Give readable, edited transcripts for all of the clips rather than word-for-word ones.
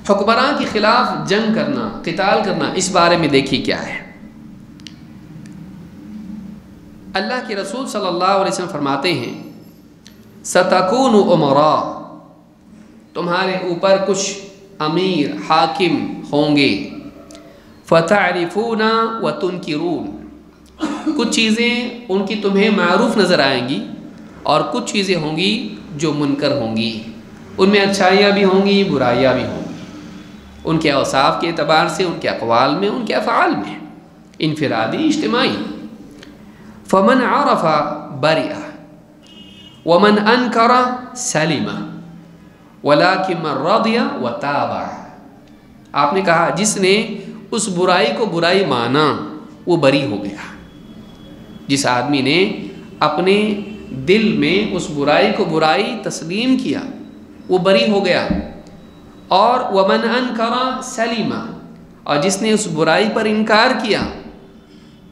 حکمران کے خلاف جنگ کرنا، قتال کرنا، اس بارے میں دیکھیے کیا ہے۔ اللہ کے رسول صلی اللہ علیہ وسلم فرماتے ہیں ستکون امراء، تمہارے اوپر کچھ امیر حاکم ہوں گے، فتعرفون وتنکرون، کچھ چیزیں ان کی تمہیں معروف نظر آئیں گی اور کچھ چیزیں ہوں گی جو منکر ہوں گی، ان میں اچھائیاں بھی ہوں گی، برائیاں بھی ہوں گی، ان کے اوصاف کے اعتبار سے، ان کے اقوال میں، ان کے افعال میں، انفرادی اجتماعی۔ فمن عرف برئ ومن انکر سلم ولکن من رضی وتابع۔ آپ نے کہا جس نے اس برائی کو برائی مانا وہ بری ہو گیا، جس آدمی نے اپنے دل میں اس برائی کو برائی تسلیم کیا وہ بری ہو گیا، اور ومن انکر سلم، اور جس نے اس برائی پر انکار کیا،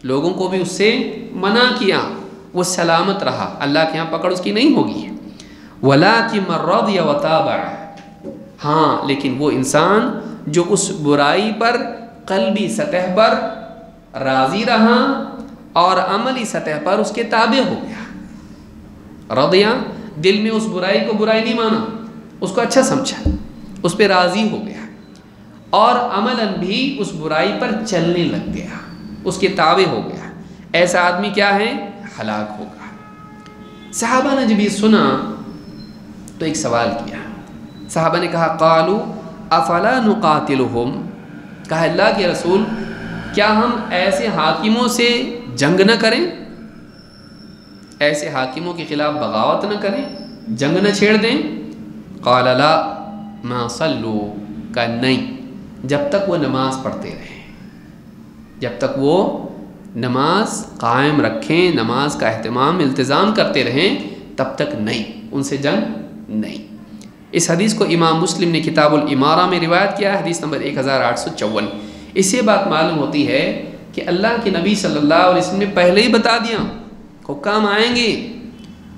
لوگوں کو بھی اس سے منع کیا، وہ سلامت رہا، اللہ کے ہاں پکڑ اس کی نہیں ہوگی۔ وَلَٰكِن مَن رَضِيَ وَتَابَعَ، ہاں لیکن وہ انسان جو اس برائی پر قلبی سطح پر راضی رہا اور عملی سطح پر اس کے تابع ہو گیا۔ رضیہ، دل میں اس برائی کو برائی نہیں مانا، اس کو اچھا سمجھا، اس پہ راضی ہو گیا، اور عملاً بھی اس برائی پر چلنے لگ گیا، اس کے تابع ہو گیا، ایسا آدمی کیا ہے؟ ہلاک ہوگا۔ صحابہ نے جب یہ سنا تو ایک سوال کیا، صحابہ نے کہا قالوا افلا نقاتلہم، کہا اللہ کے رسول کیا ہم ایسے حاکموں سے جنگ نہ کریں، ایسے حاکموں کے خلاف بغاوت نہ کریں، جنگ نہ چھیڑ دیں؟ قال لا ما صلوا، کہا نہیں، جب تک وہ نماز پڑھتے رہیں، جب تک وہ نماز قائم رکھیں، نماز کا اہتمام التزام کرتے رہیں، تب تک نہیں، ان سے جنگ نہیں۔ اس حدیث کو امام مسلم نے کتاب الامارہ میں روایت کیا ہے، حدیث نمبر 1854۔ اس سے بات معلوم ہوتی ہے کہ اللہ کے نبی صلی اللہ علیہ وسلم نے پہلے ہی بتا دیا حکام آئیں گے،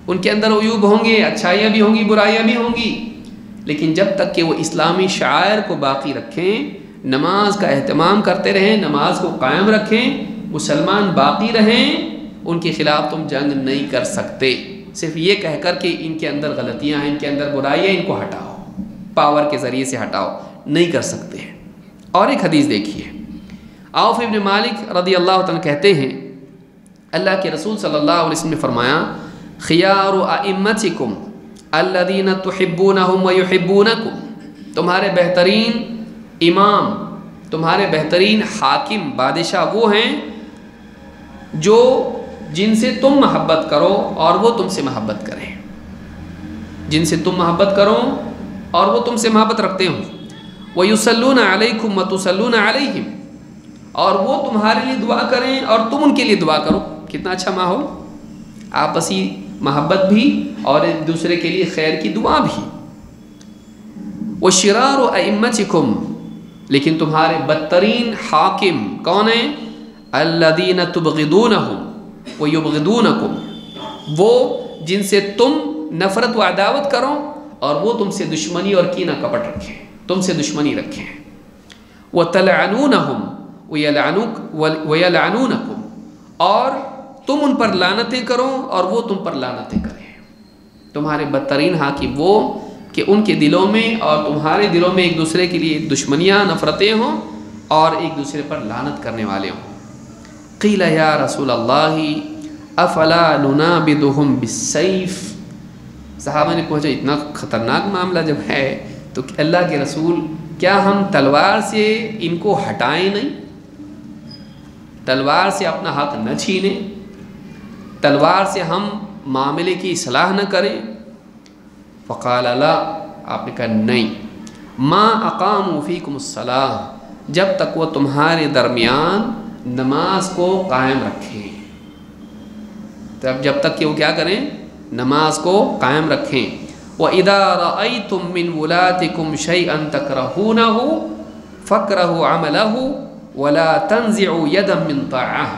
ان کے اندر عیوب ہوں گے، اچھائیاں بھی ہوں گی، برائیاں بھی ہوں گی، لیکن جب تک کہ وہ اسلامی شعائر کو باقی رکھیں، نماز کا اہتمام کرتے رہیں، نماز کو قائم رکھیں، مسلمان باقی رہیں، ان کے خلاف تم جنگ نہیں کر سکتے، صرف یہ کہہ کر کہ ان کے اندر غلطیاں ہیں، ان کے اندر برائیاں، ان کو ہٹاؤ، پاور کے ذریعے سے ہٹاؤ، نہیں کر سکتے ہیں۔ اور ایک حدیث دیکھیے، عوف ابن مالک رضی اللہ عنہ کہتے ہیں اللہ کے رسول صلی اللہ علیہ وسلم نے فرمایا خیار ائمتکم الذین تحبونہم ویحبونکم، تمہارے بہترین امام، تمہارے بہترین حاکم، بادشاہ وہ ہیں جو جن سے تم محبت کرو اور وہ تم سے محبت کریں، جن سے تم محبت کرو اور وہ تم سے محبت رکھتے ہوں، وَيُصَلُّونَ عَلَيْكُمْ وَتُصَلُّونَ عَلَيْهِمْ، اور وہ تمہارے لیے دعا کریں اور تم ان کے لیے دعا کرو۔ کتنا اچھا ماحول، آپسی محبت بھی اور ایک دوسرے کے لیے خیر کی دعا بھی۔ وَشِرَارُ أَئِمَّتِكُمْ، لیکن تمہارے بدترین حاکم کون ہیں؟ الَّذِينَ تُبْغِضُونَهُمْ وَيُبْغِضُونَكُمْ، وہ جن سے تم نفرت و عداوت کرو اور وہ تم سے دشمنی اور کینہ کپٹ رکھیں، تم سے دشمنی رکھیں۔ وَتَلْعَنُونَهُمْ وَيَلْعَنُونَكُمْ، اور تم ان پر لعنتیں کرو اور وہ تم پر لعنتیں کریں۔ تمہارے بدترین حاکم وہ کہ ان کے دلوں میں اور تمہارے دلوں میں ایک دوسرے کے لیے دشمنیاں، نفرتیں ہوں اور ایک دوسرے پر لعنت کرنے والے ہوں۔ قیل یا رسول اللہ افلا ننابذہم بالسیف، صحابہ نے پوچھا اتنا خطرناک معاملہ جب ہے تو اللہ کے رسول کیا ہم تلوار سے ان کو ہٹائیں نہیں، تلوار سے اپنا حق نہ چھینیں، تلوار سے ہم معاملے کی اصلاح نہ کریں؟ فقال لا، آپ نے کہا نہیں، ما اقاموا فیکم الصلاۃ، جب تک وہ تمہارے درمیان نماز کو قائم رکھیں، تب جب تک کہ وہ کیا کریں؟ نماز کو قائم رکھیں۔ وَإِذَا رَأَيْتُم مِّن وُلَاتِكُمْ شَيْئًا تَكْرَهُونَهُ فَاكْرَهُوا عَمَلَهُ وَلَا تَنزِعُوا يَدًا مِّن طَاعَةٍ،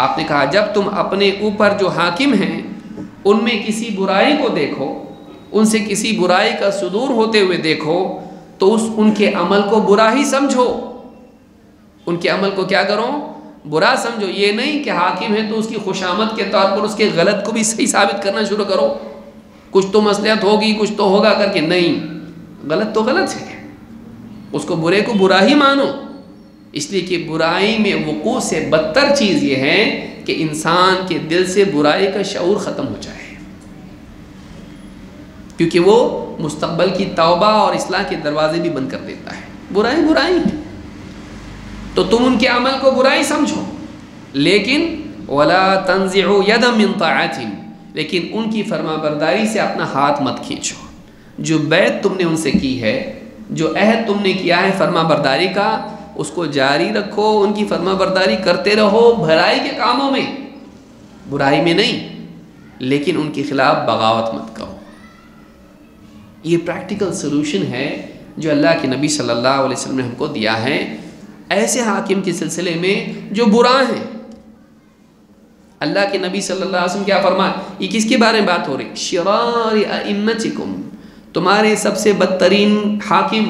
آپ نے کہا جب تم اپنے اوپر جو حاکم ہیں ان میں کسی برائی کو دیکھو، ان سے کسی برائی کا صدور ہوتے ہوئے دیکھو تو ان کے عمل کو برا ہی سمجھو، ان کے عمل کو کیا کرو؟ برا سمجھو۔ یہ نہیں کہ حاکم ہے تو اس کی خوشامد کے طور پر اس کے غلط کو بھی صحیح ثابت کرنا شروع کرو، کچھ تو مصلحت ہوگی کچھ تو ہوگا کر کے، نہیں، غلط تو غلط ہے، اس کو برے کو برا ہی مانو، اس لیے کہ برائی میں وقوع سے بدتر چیز یہ ہے کہ انسان کے دل سے برائی کا شعور ختم ہو جائے، کیونکہ وہ مستقبل کی توبہ اور اصلاح کے دروازے بھی بند کر دیتا ہے۔ برائی برائی ہے تو تم ان کے عمل کو برائی سمجھو، لیکن وَلَا تَنزِعُوا يَدًا مِّن طَاعَةٍ، لیکن ان کی فرما برداری سے اپنا ہاتھ مت کھینچو۔ جو بیعت تم نے ان سے کی ہے، جو عہد تم نے کیا ہے فرما برداری کا، اس کو جاری رکھو، ان کی فرما برداری کرتے رہو بھلائی کے کاموں میں، برائی میں نہیں، لیکن ان کے خلاف بغاوت مت کرو۔ یہ پریکٹیکل سلوشن ہے جو اللہ کے نبی صلی اللہ علیہ وسلم نے ہم کو دیا ہے ایسے حاکم کے سلسلے میں جو برا ہیں۔ اللہ کے نبی صلی اللہ علیہ وسلم کیا فرمائے؟ یہ کس کے بارے میں بات ہو رہی؟ شرار ائمتکم، تمہارے سب سے بدترین حاکم،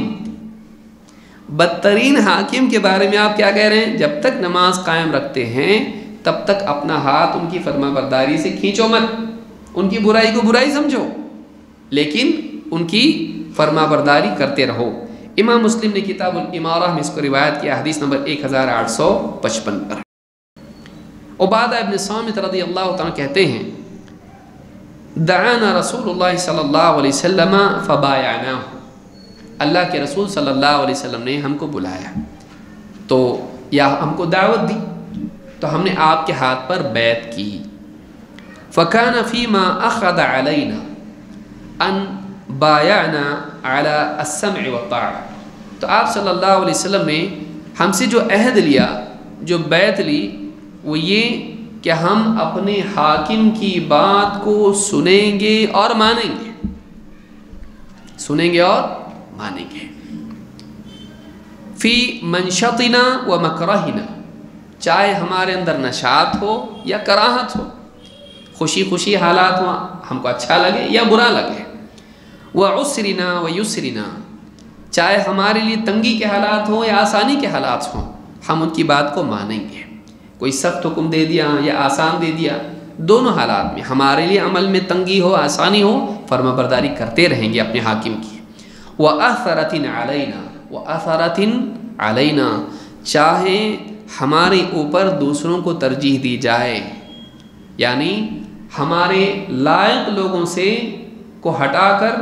بدترین حاکم کے بارے میں آپ کیا کہہ رہے ہیں؟ جب تک نماز قائم رکھتے ہیں تب تک اپنا ہاتھ ان کی فرما برداری سے کھینچو مت، ان کی برائی کو برائی سمجھو، لیکن ان کی فرما برداری کرتے رہو۔ امام مسلم نے کتاب الامارہ میں اس کو روایت کیا، حدیث نمبر 1855 پر۔ عبادہ ابن صامت رضی اللہ تعالیٰ کہتے ہیں دعانا رسول اللہ صلی اللہ علیہ وسلم فبایعناہ، اللہ کے رسول صلی اللہ علیہ وسلم نے ہم کو بلایا تو یا ہم کو دعوت دی تو ہم نے آپ کے ہاتھ پر بیعت کی۔ فکان فیما اخذ علینا ان بایعنا علی السمع والطاعہ، تو آپ صلی اللہ علیہ وسلم نے ہم سے جو عہد لیا، جو بیعت لی، وہ یہ کہ ہم اپنے حاکم کی بات کو سنیں گے اور مانیں گے، سنیں گے اور مانیں گے، فی منشطنا و مکرہنا، چاہے ہمارے اندر نشاط ہو یا کراہت ہو، خوشی خوشی حالات ہوں، ہم کو اچھا لگے یا برا لگے، وعسرنا و یسرنا، چاہے ہمارے لیے تنگی کے حالات ہوں یا آسانی کے حالات ہوں، ہم ان کی بات کو مانیں گے۔ کوئی سخت حکم دے دیا یا آسان دے دیا، دونوں حالات میں ہمارے لیے عمل میں تنگی ہو آسانی ہو، فرما برداری کرتے رہیں گے اپنے حاکم کی۔ وَأَثَرَةٍ عَلَيْنَا وَأَثَرَةٍ عَلَيْنَا، چاہے ہمارے اوپر دوسروں کو ترجیح دی جائے، یعنی ہمارے لائق لوگوں سے کو ہٹا کر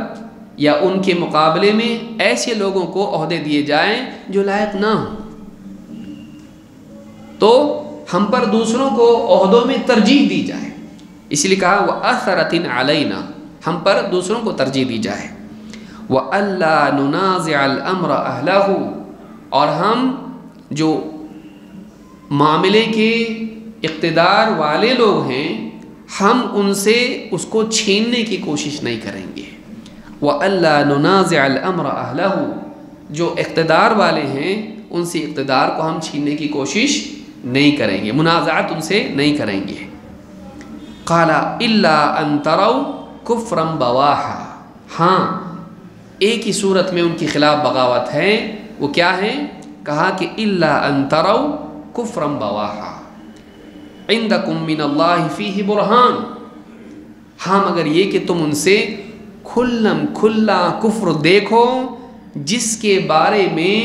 یا ان کے مقابلے میں ایسے لوگوں کو عہدے دیے جائیں جو لائق نہ ہوں، تو ہم پر دوسروں کو عہدوں میں ترجیح دی جائے، اس لیے کہا وَأَثَرَةٍ عَلَيْنَا، ہم پر دوسروں کو ترجیح دی جائے۔ وَأَلَّا نُنَازِعَ الْأَمْرَ أَهْلَهُ، اور ہم جو معاملے کے اقتدار والے لوگ ہیں ہم ان سے اس کو چھیننے کی کوشش نہیں کریں گے۔ وَأَلَّا نُنَازِعَ الْأَمْرَ أَهْلَهُ، جو اقتدار والے ہیں ان سے اقتدار کو ہم چھیننے کی کوشش نہیں کریں گے، منازعت ان سے نہیں کریں گے۔ قَالَ إِلَّا أَن تَرَوْا كُفْرًا بَوَاحًا، ہاں ایک ہی صورت میں ان کے خلاف بغاوت ہے، وہ کیا ہے؟ کہا کہ إِلَّا أَن تَرَوْا كُفْرًا بَوَاحًا عِنْدَكُم مِّنَ اللَّهِ فِيهِ بُرْهَانٌ، ہاں مگر یہ کہ تم ان سے کھلم کھلا کفر دیکھو جس کے بارے میں،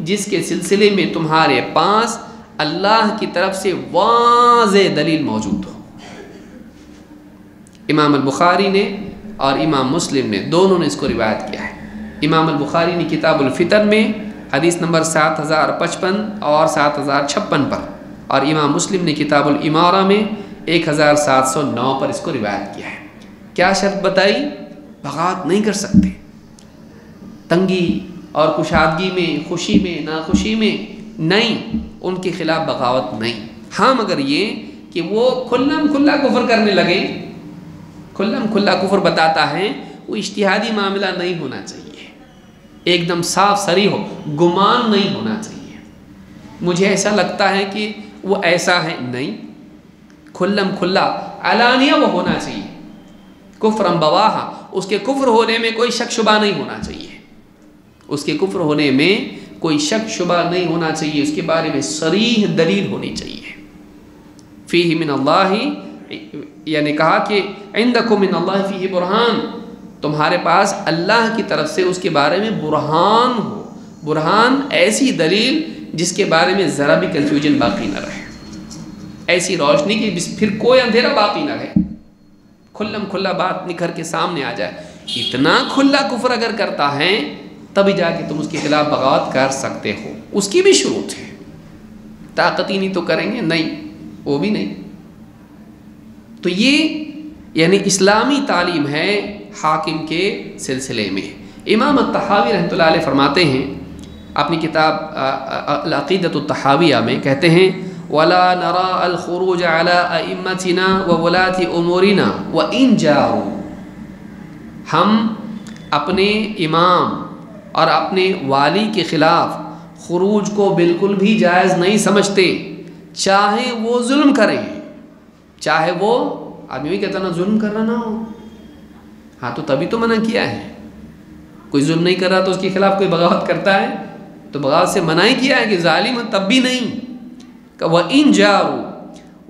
جس کے سلسلے میں تمہارے پاس اللہ کی طرف سے واضح دلیل موجود ہو۔ امام البخاری نے اور امام مسلم نے دونوں نے اس کو روایت کیا ہے۔ امام البخاری نے کتاب الفتن میں حدیث نمبر 7055 اور 7056 پر، اور امام مسلم نے کتاب الامارہ میں 1709 پر اس کو روایت کیا ہے۔ کیا شرط بتائی؟ بغاوت نہیں کر سکتے، تنگی اور کشادگی میں، خوشی میں ناخوشی میں نہیں، ان کے خلاف بغاوت نہیں۔ ہاں مگر یہ کہ وہ کھلم کھلا کفر کرنے لگے، کھلم کھلا کفر بتاتا ہے، وہ اجتہادی معاملہ نہیں ہونا چاہیے، ایک دم صاف صریح ہو، گمان نہیں ہونا چاہیے، مجھے ایسا لگتا ہے کہ وہ ایسا ہے، نہیں، کھلم کھلا علانیہ وہ ہونا چاہیے، کفرًا بواحا، اس کے کفر ہونے میں کوئی شک شبہ نہیں ہونا چاہیے، اس کے کفر ہونے میں کوئی شک شبہ نہیں ہونا چاہیے، اس کے بارے میں صریح دلیل ہونی چاہیے۔ فیہ من اللہ، یعنی کہا کہ عندکم من اللہ فیہ برہان، تمہارے پاس اللہ کی طرف سے اس کے بارے میں برہان ہو۔ برہان ایسی دلیل جس کے بارے میں ذرا بھی کنفیوژن باقی نہ رہے، ایسی روشنی کہ پھر کوئی اندھیرا باقی نہ رہے، کھلم کھلا بات نکھر کے سامنے آ جائے۔ اتنا کھلا کفر اگر کرتا ہے تبھی جا کے تم اس کے خلاف بغاوت کر سکتے ہو، اس کی بھی شروط ہے۔ طاقت ہی نہیں تو کریں گے نہیں، وہ بھی نہیں۔ تو یہ یعنی اسلامی تعلیم ہے حاکم کے سلسلے میں۔ امام الطحاوی رحمۃ اللہ علیہ فرماتے ہیں اپنی کتاب العقیدۃ الطحاویہ میں، کہتے ہیں وَلَا نَرَى الْخُرُوجَ عَلَىٰ أَئِمَّتِنَا وَوُلَاةِ أُمُورِنَا وَإِنْ جَارُوا، ہم اپنے امام اور اپنے والی کے خلاف خروج کو بالکل بھی جائز نہیں سمجھتے، چاہے وہ ظلم کریں، چاہے وہ آدمی بھی کہتا نا ظلم کرنا نہ ہو، ہاں تو تبھی تو منع کیا ہے۔ کوئی ظلم نہیں کر رہا تو اس کے خلاف کوئی بغاوت کرتا ہے تو بغاوت سے منع ہی کیا ہے کہ ظالم ہے تب بھی نہیں۔ وَإِنْ جَارُوا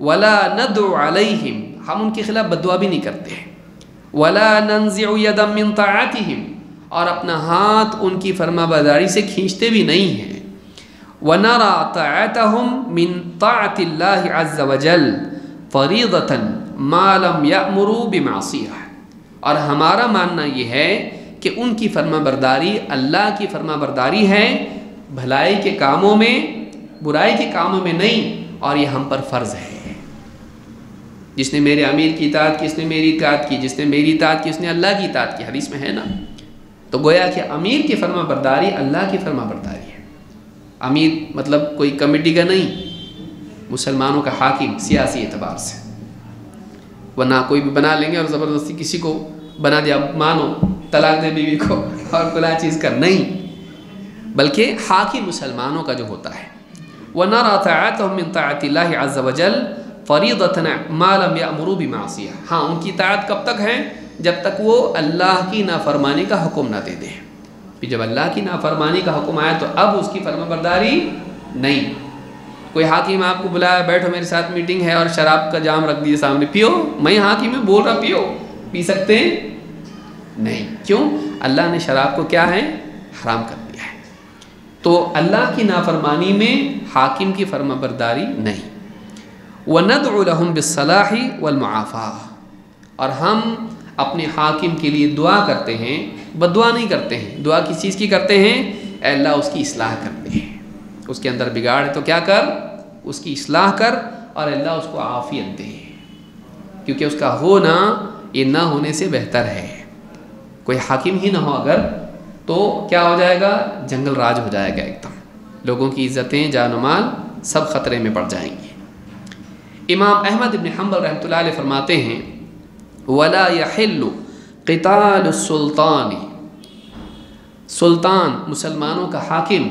وَلَا نَدْعُ عَلَيْهِمْ، ہم ان کے خلاف بددعا بھی نہیں کرتے ہیں۔ وَلَا نَنْزِعُ يَدًا مِّن طَاعَتِهِمْ، اور اپنا ہاتھ ان کی فرما برداری سے کھینچتے بھی نہیں ہیں۔ وَنَرَى طَاعَتَهُمْ مِن طَاعَةِ اللَّهِ عَزَّ وَجَلَّ فَرِيضَةً مَا لَمْ يَأْمُرُوا بِمَعْصِيَةٍ، اور ہمارا ماننا یہ ہے کہ ان کی فرما برداری اللہ کی فرما برداری ہے، بھلائی کے کاموں میں، برائی کے کاموں میں نہیں، اور یہ ہم پر فرض ہے۔ جس نے میرے امیر کی اطاعت کی اس نے میری اطاعت کی، جس نے میری اطاعت کی اس نے اللہ کی اطاعت کی، حدیث میں ہے نا۔ تو گویا کہ امیر کی فرما برداری اللہ کی فرما برداری ہے۔ امیر مطلب کوئی کمیٹی کا نہیں، مسلمانوں کا حاکم سیاسی اعتبار سے، ورنہ کوئی بھی بنا لیں گے اور زبردستی کسی کو بنا دیا مانو، طلاق دے بیوی کو اور کلا چیز کا نہیں، بلکہ حاکم مسلمانوں کا جو ہوتا ہے۔ وَنَرَى طَاعَتَهُم مِّن طَاعَةِ اللَّهِ عَزَّ وَجَلَّ فَرِيضَةً مَا لَمْ يَأْمُرُوا بِمَعْصِيَةٍ، ہاں ان کی اطاعت کب تک ہے؟ جب تک وہ اللہ کی نافرمانی کا حکم نہ دے دیں۔ پھر جب اللہ کی نافرمانی کا حکم آیا تو اب اس کی فرما برداری نہیں۔ کوئی حاکم آپ کو بلایا بیٹھو میرے ساتھ میٹنگ ہے اور شراب کا جام رکھ دیے سامنے، پیو، میں حاکم میں بول رہا پیو، پی سکتے ہیں؟ نہیں، کیوں؟ اللہ نے شراب کو کیا ہے؟ حرام کر دیا ہے۔ تو اللہ کی نافرمانی میں حاکم کی فرما برداری نہیں۔ وَنَدْعُ لَهُمْ بِالصَّلَاحِ وَالْمُعَافَاةِ، اور ہم اپنے حاکم کے لیے دعا کرتے ہیں، بد دعا نہیں کرتے ہیں۔ دعا کس چیز کی کرتے ہیں؟ اے اللہ اس کی اصلاح کرتے ہیں، اس کے اندر بگاڑ ہے تو کیا کر، اس کی اصلاح کر، اور اللہ اس کو عافیت دے، کیونکہ اس کا ہونا یہ نہ ہونے سے بہتر ہے۔ کوئی حاکم ہی نہ ہو اگر تو کیا ہو جائے گا؟ جنگل راج ہو جائے گا، ایک دم لوگوں کی عزتیں جان و مال سب خطرے میں پڑ جائیں گے۔ امام احمد بن حنبل رحمۃ اللہ علیہ فرماتے ہیں وَلَا يَحِلُّ قِتَالُ السُّلْطَانِ، سلطان مسلمانوں کا حاکم،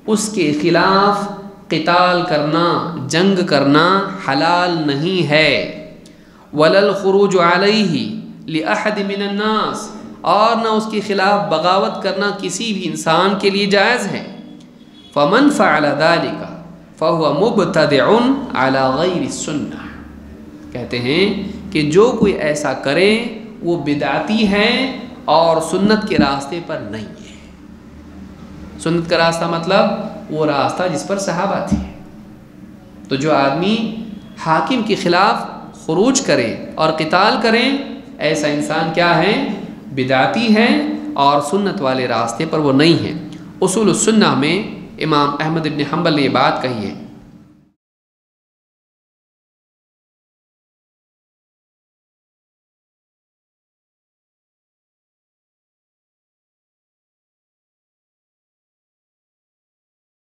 اس کے خلاف قتال کرنا، جنگ کرنا حلال نہیں ہے۔ وَلَا الْخُرُوجُ عَلَيْهِ لِأَحَدٍ مِّنَ النَّاسِ، اور نہ اس کے خلاف بغاوت کرنا کسی بھی انسان کے لیے جائز ہے۔ فَمَنْ فَعَلَ ذَلِكَ فَهُوَ مُبْتَدِعٌ عَلَى غَيْرِ السُّنَّةِ، کہتے ہیں کہ جو کوئی ایسا کرے وہ بدعتی ہے اور سنت کے راستے پر نہیں ہے۔ سنت کا راستہ مطلب وہ راستہ جس پر صحابہ تھے۔ تو جو آدمی حاکم کے خلاف خروج کرے اور قتال کرے، ایسا انسان کیا ہے؟ بدعتی ہے اور سنت والے راستے پر وہ نہیں ہے۔ اصول السنہ میں امام احمد بن حنبل نے یہ بات کہی ہے